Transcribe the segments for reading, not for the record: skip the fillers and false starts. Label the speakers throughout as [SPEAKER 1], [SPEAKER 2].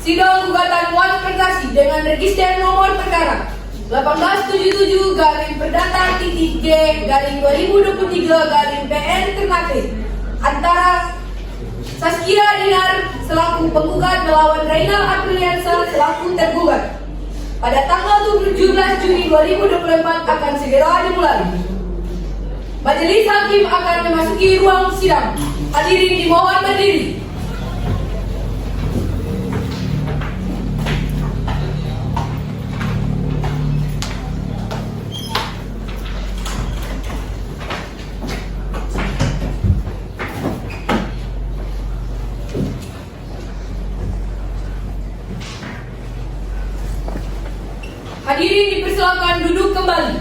[SPEAKER 1] Sidang gugatan Wan Prestasi dengan register nomor perkara 1877 garing perdata titik G garing 2023 garing PN Ternate antara Saskia Dinar selaku penggugat melawan Reynal Apriliansa selaku tergugat pada tanggal 17 Juni 2024 akan segera dimulai. Majelis Hakim akan memasuki ruang sidang. Hadirin dimohon berdiri. Hadirin dipersilakan duduk kembali.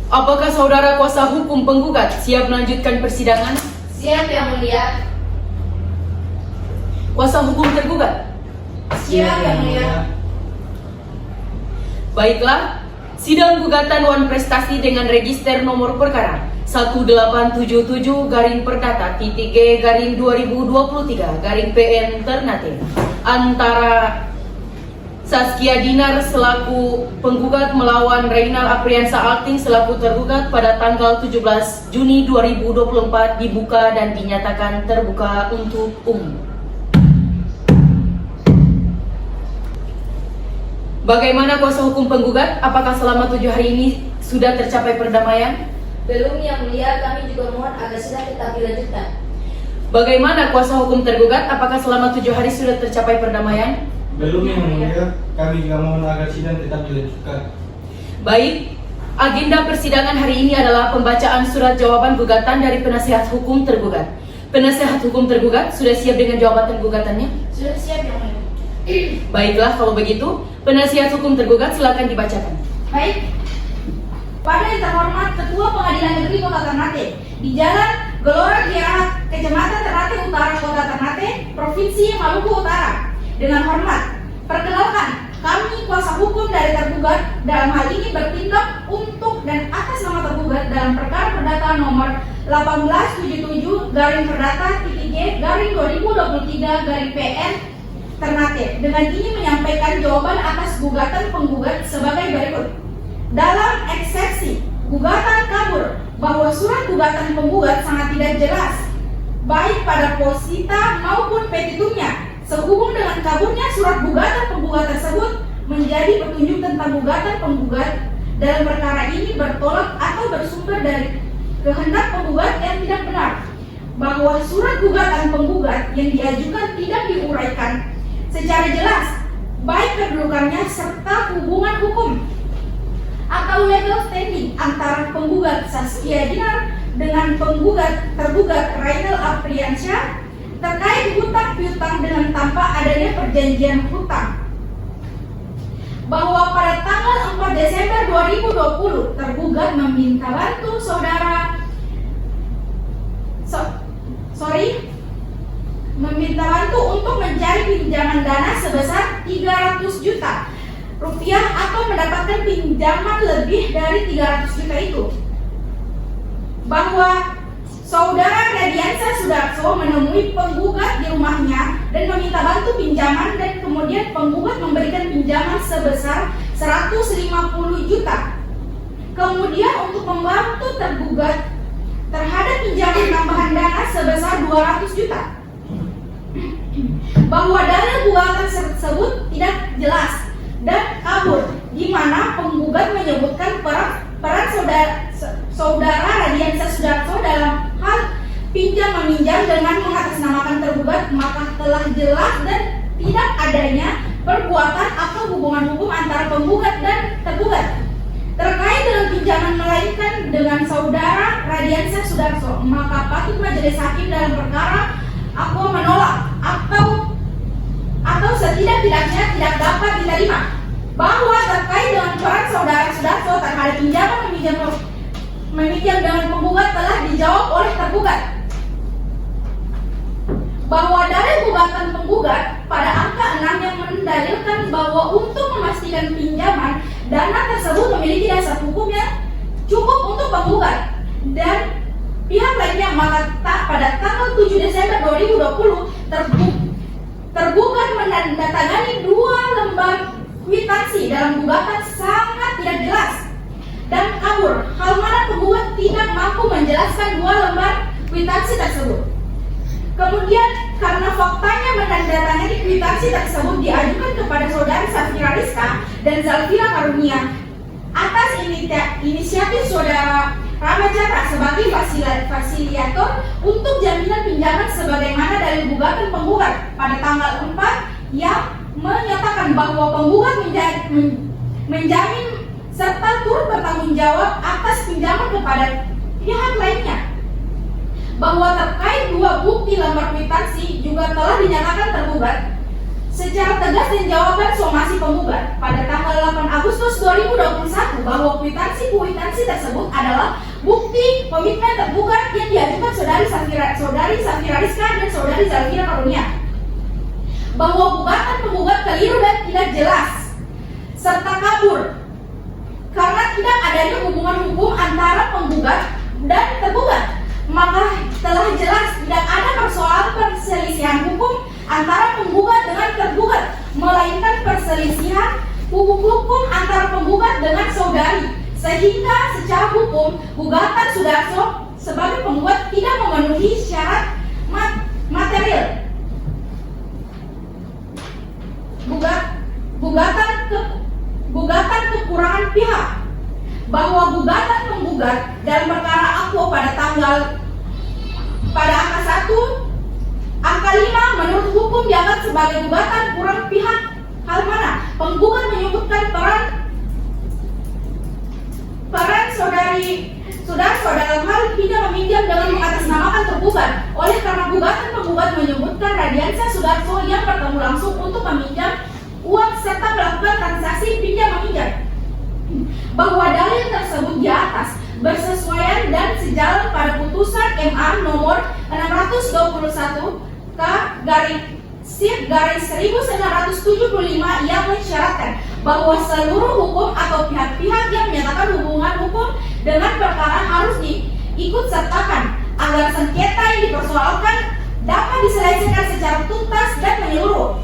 [SPEAKER 2] Apakah saudara kuasa hukum penggugat siap melanjutkan persidangan?
[SPEAKER 3] Siap, Yang Mulia.
[SPEAKER 2] Kuasa hukum tergugat?
[SPEAKER 3] Siap, Yang Mulia.
[SPEAKER 2] Baiklah, sidang gugatan Wan Prestasi dengan register nomor perkara 1877 garing perdata titik G garing 2023 garing PN Ternate antara Saskia Dinar selaku penggugat melawan Reynal Apriliansa Alting selaku tergugat pada tanggal 17 Juni 2024 dibuka dan dinyatakan terbuka untuk umum. Bagaimana kuasa hukum penggugat? Apakah selama 7 hari ini sudah tercapai perdamaian?
[SPEAKER 3] Belum, Yang Mulia. Kami juga mohon agar sidang tetap dilanjutkan.
[SPEAKER 2] Bagaimana kuasa hukum tergugat? Apakah selama 7 hari sudah tercapai perdamaian?
[SPEAKER 4] Belum, Yang Mulia. Kami juga mohon agar sidang tetap dilanjutkan.
[SPEAKER 2] Baik, agenda persidangan hari ini adalah pembacaan surat jawaban gugatan dari penasihat hukum tergugat. Penasihat hukum tergugat sudah siap dengan jawaban gugatannya?
[SPEAKER 3] Sudah siap, Yang Mulia.
[SPEAKER 2] Baiklah, kalau begitu, penasihat hukum tergugat silakan dibacakan.
[SPEAKER 5] Baik. Pada yang terhormat Ketua Pengadilan Negeri Kota Ternate di Jalan Gelora Kiara, Kecamatan Ternate Utara, Kota Ternate, Provinsi Maluku Utara. Dengan hormat, perkenalkan, kami kuasa hukum dari tergugat dalam hal ini bertindak untuk dan atas nama tergugat dalam perkara perdata nomor 1877 garing perdata titik G garing 2023 garing PN Ternate. Dengan ini menyampaikan jawaban atas gugatan penggugat sebagai berikut. Dalam eksepsi gugatan kabur bahwa surat gugatan penggugat sangat tidak jelas baik pada posita maupun petitumnya. Sehubung dengan kaburnya surat gugatan penggugat tersebut menjadi petunjuk tentang gugatan penggugat dalam perkara ini bertolak atau bersumber dari kehendak penggugat yang tidak benar, bahwa surat gugatan penggugat yang diajukan tidak diuraikan secara jelas baik kedudukannya serta hubungan hukum atau legal standing antara penggugat Saskia Dinar dengan penggugat tergugat Reynal Apriliansa terkait hutang piutang dengan tanpa adanya perjanjian hutang. Bahwa pada tanggal 4 Desember 2020 tergugat meminta bantu meminta bantu untuk mencari pinjaman dana sebesar 300 juta rupiah atau mendapatkan pinjaman lebih dari 300 juta itu. Bahwa Saudara Radiansa Sudarso menemui penggugat di rumahnya dan meminta bantu pinjaman dan kemudian penggugat memberikan pinjaman sebesar 150 juta. Kemudian untuk membantu tergugat terhadap pinjaman tambahan dana sebesar 200 juta. Bahwa dalil gugatan tersebut tidak jelas dan kabur, di mana penggugat menyebutkan peran saudara Radiansa Sudarso dalam hal pinjam meminjam dengan mengatasnamakan tergugat, maka telah jelas dan tidak adanya perbuatan atau hubungan hukum antara penggugat dan tergugat terkait dengan pinjaman melainkan dengan saudara Radiansa Sudarso. Maka patut majelis hakim dalam perkara aku menolak atau setidak-tidaknya tidak dapat diterima bahwa terkait dengan peran saudara Sudarso terhadap pinjaman meminjam dengan penggugat telah dijawab oleh tergugat. Bahwa dalil gugatan penggugat pada angka 6 yang mendalilkan bahwa untuk memastikan pinjaman dana tersebut memiliki dasar hukum yang cukup untuk penggugat dan pihak lainnya, maka pada tanggal 7 Desember 2020 tergugat menandatangani 2 lembar kwitansi dalam gugatan sangat tidak jelas dan kabur. Hal mana penggugat tidak mampu menjelaskan 2 lembar kwitansi tersebut. Kemudian karena faktanya menandatangani kwitansi tersebut diajukan kepada saudari Safira Rizka dan Zalfira Karunia atas inisiatif saudara Rama Chandra sebagai fasilitator untuk jaminan pinjaman sebagaimana dalil gugatan penggugat pada tanggal 4 yang menyatakan bahwa penggugat menjamin serta turut bertanggung jawab atas pinjaman kepada pihak lainnya, bahwa terkait 2 bukti lembar kwitansi juga telah dinyatakan tergugat secara tegas dan jawaban somasi penggugat pada tanggal 8 Agustus 2021 bahwa kwitansi tersebut adalah bukti komitmen tergugat yang diajukan saudari Safira Rizka dan saudari Zalfira Karunia, bahwa gugatan penggugat keliru dan tidak jelas serta kabur karena tidak adanya hubungan hukum antara penggugat dan tergugat. Maka telah jelas tidak ada persoalan perselisihan hukum antara penggugat dengan tergugat, melainkan perselisihan hukum antara penggugat dengan saudari, sehingga secara hukum gugatan Sudarso sebagai penggugat tidak memenuhi syarat material. Gugatan kekurangan pihak, bahwa gugatan penggugat dalam perkara Akwo pada angka 1, angka 5 menurut hukum dianggap sebagai gugatan kurang pihak. Hal mana penggugat menyebutkan peran saudari Sudarso dalam hal pinjam meminjam dengan mengatasnamakan tergugat. Oleh karena gugatan penggugat menyebutkan Radiansa Sudarso yang bertemu langsung untuk meminjam uang serta melakukan transaksi pinjam meminjam, bahwa dalil tersebut di atas bersesuaian dan sejalan pada putusan MA nomor 621 K/1975 yang mensyaratkan bahwa seluruh hukum atau pihak-pihak yang menyatakan hubungan hukum dengan perkara harus diikut sertakan agar sengketa yang dipersoalkan dapat diselesaikan secara tuntas dan menyeluruh.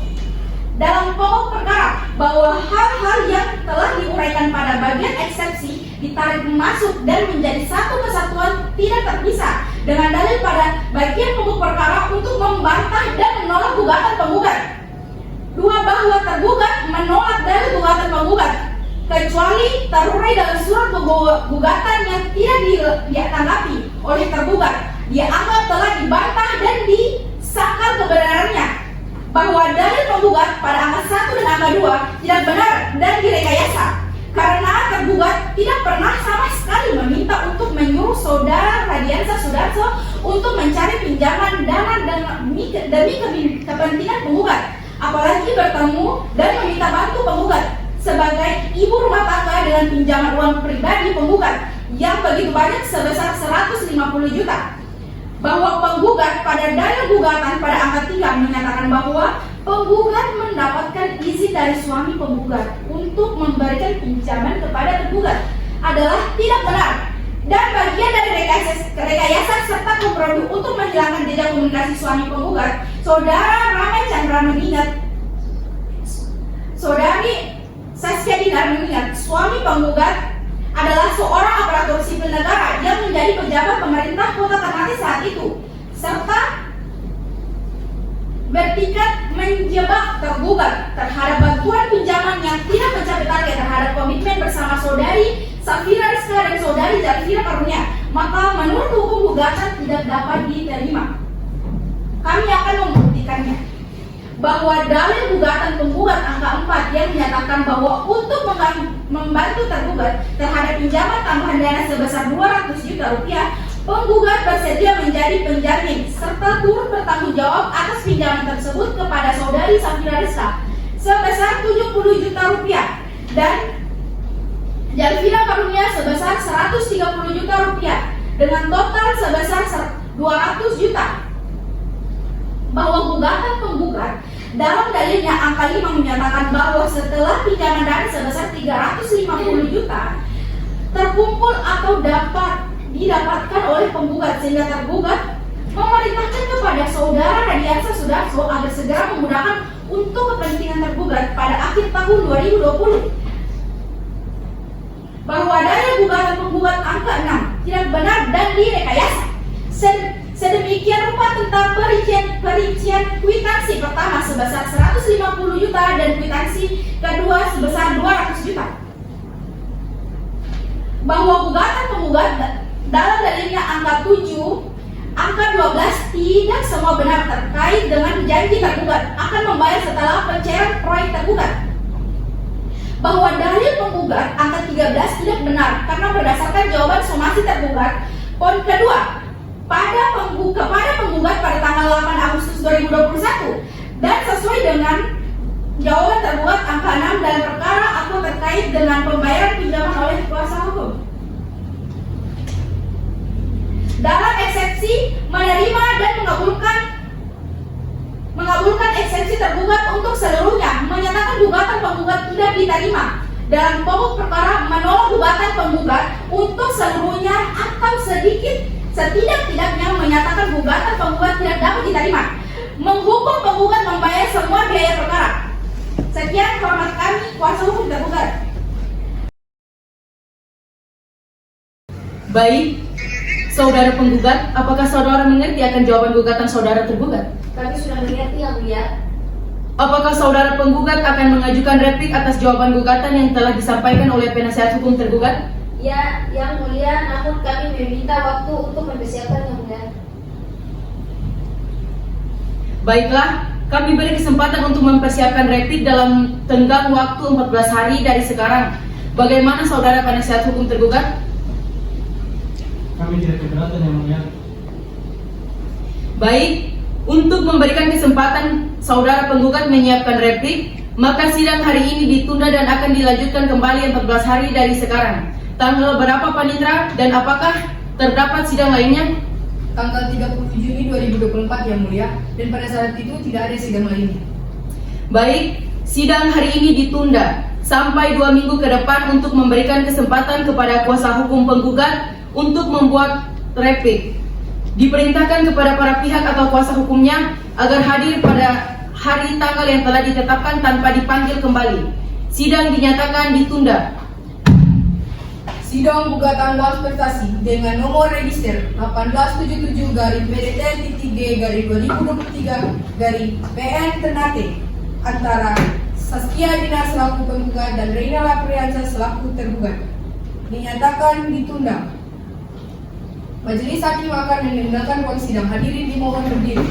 [SPEAKER 5] Dalam pokok perkara, bahwa hal-hal yang telah diuraikan pada bagian eksepsi ditarik masuk dan menjadi satu kesatuan tidak terpisah dengan dalil pada bagian pokok perkara untuk membantah dan menolak gugatan penggugat. 2. Bahwa tergugat menolak dalil gugatan penggugat kecuali terurai dalam surat gugatan yang tidak ditanggapi oleh tergugat, dia anggap telah dibantah dan disangkal kebenarannya, bahwa dalil penggugat pada angka 1 dan angka 2 tidak benar dan direkayasa, karena tergugat tidak pernah sama sekali meminta untuk menyuruh saudara Radiansa Sudarso untuk mencari pinjaman dana demi kepentingan penggugat, apalagi bertemu dan meminta bantu penggugat sebagai ibu rumah tangga dengan pinjaman uang pribadi penggugat yang begitu banyak sebesar 150 juta. Bahwa penggugat pada dalil gugatan pada angka 3 menyatakan bahwa penggugat mendapatkan izin dari suami penggugat untuk memberikan pinjaman kepada tergugat adalah tidak benar dan bagian dari rekayasa serta kompromi untuk menghilangkan jejak komunikasi suami penggugat. Saudara Rama Chandra mengingat, saudari Saskia Dinar mengingat suami penggugat adalah seorang aparatur sipil negara yang menjadi pejabat pemerintah Kota Ternate saat itu, serta bertikat menjebak tergugat terhadap bantuan pinjaman yang tidak mencapai target terhadap komitmen bersama saudari Safira Rizka dan saudari Zalfira Karunia, maka menurut hukum gugatan tidak dapat diterima. Kami akan membuktikannya, bahwa dalil gugatan penggugat angka 4 yang menyatakan bahwa untuk membantu tergugat terhadap pinjaman tambahan dana sebesar 200 juta rupiah, penggugat bersedia menjadi penjamin serta turut bertanggung jawab atas pinjaman tersebut kepada saudari Safira Rizka sebesar 70 juta rupiah dan Zalfira Karunia sebesar 130 juta rupiah dengan total sebesar 200 juta. Bahwa gugatan penggugat dalam dalilnya angka 5 menyatakan bahwa setelah pinjaman dana sebesar 350 juta terkumpul atau dapat didapatkan oleh penggugat sehingga tergugat memerintahkan kepada saudara Radiansa Sudarso agar segera menggunakan untuk kepentingan tergugat pada akhir tahun 2020. Bahwa dalil gugatan penggugat angka 6 tidak benar dan direkayasa. Sedemikian rupa tentang perincian kwitansi pertama sebesar 150 juta dan kwitansi kedua sebesar 200 juta. Bahwa gugatan penggugat dalam dalilnya angka 7, angka 12 tidak semua benar terkait dengan janji tergugat akan membayar setelah pencairan proyek tergugat. Bahwa dalil penggugat angka 13 tidak benar karena berdasarkan jawaban somasi tergugat poin kedua kepada penggugat pada tanggal 8 Agustus 2021 dan sesuai dengan jawaban tergugat angka 6 dalam perkara atau terkait dengan pembayaran pinjaman oleh kuasa hukum. Dalam eksepsi menerima dan mengabulkan eksepsi tergugat untuk seluruhnya, menyatakan gugatan penggugat tidak diterima. Dalam pokok perkara menolak gugatan penggugat untuk seluruhnya atau setidak-tidaknya menyatakan gugatan penggugat tidak dapat diterima. Menghukum penggugat membayar semua biaya perkara. Sekian hormat kami, kuasa hukum tergugat.
[SPEAKER 2] Baik, saudara penggugat, apakah saudara mengerti akan jawaban gugatan saudara tergugat?
[SPEAKER 3] Kami sudah mengerti yang mulia.
[SPEAKER 2] Apakah saudara penggugat akan mengajukan replik atas jawaban gugatan yang telah disampaikan oleh penasihat hukum tergugat?
[SPEAKER 3] Ya, yang mulia, namun kami meminta waktu untuk mempersiapkan yang mulia.
[SPEAKER 2] Baiklah, kami beri kesempatan untuk mempersiapkan replik dalam tenggang waktu 14 hari dari sekarang. Bagaimana saudara penasihat hukum tergugat?
[SPEAKER 4] Kami tidak keberatan yang mulia.
[SPEAKER 2] Baik, untuk memberikan kesempatan saudara penggugat menyiapkan replik, maka sidang hari ini ditunda dan akan dilanjutkan kembali 14 hari dari sekarang. Tanggal berapa Panitra dan apakah terdapat sidang lainnya?
[SPEAKER 1] Tanggal 30 Juni 2024 yang mulia, dan pada saat itu tidak ada sidang lainnya.
[SPEAKER 2] Baik, sidang hari ini ditunda sampai 2 minggu ke depan untuk memberikan kesempatan kepada kuasa hukum penggugat untuk membuat replik. Diperintahkan kepada para pihak atau kuasa hukumnya agar hadir pada hari tanggal yang telah ditetapkan tanpa dipanggil kembali. Sidang dinyatakan ditunda.
[SPEAKER 1] Sidang gugatan uang prestasi dengan nomor register 1877-PDT-G-2023-PN Ternate antara Saskia Dina selaku penggugat dan Reina Lapriansa selaku tergugat dinyatakan ditunda. Majelis hakim akan meninggalkan ruang sidang. Hadirin dimohon berdiri.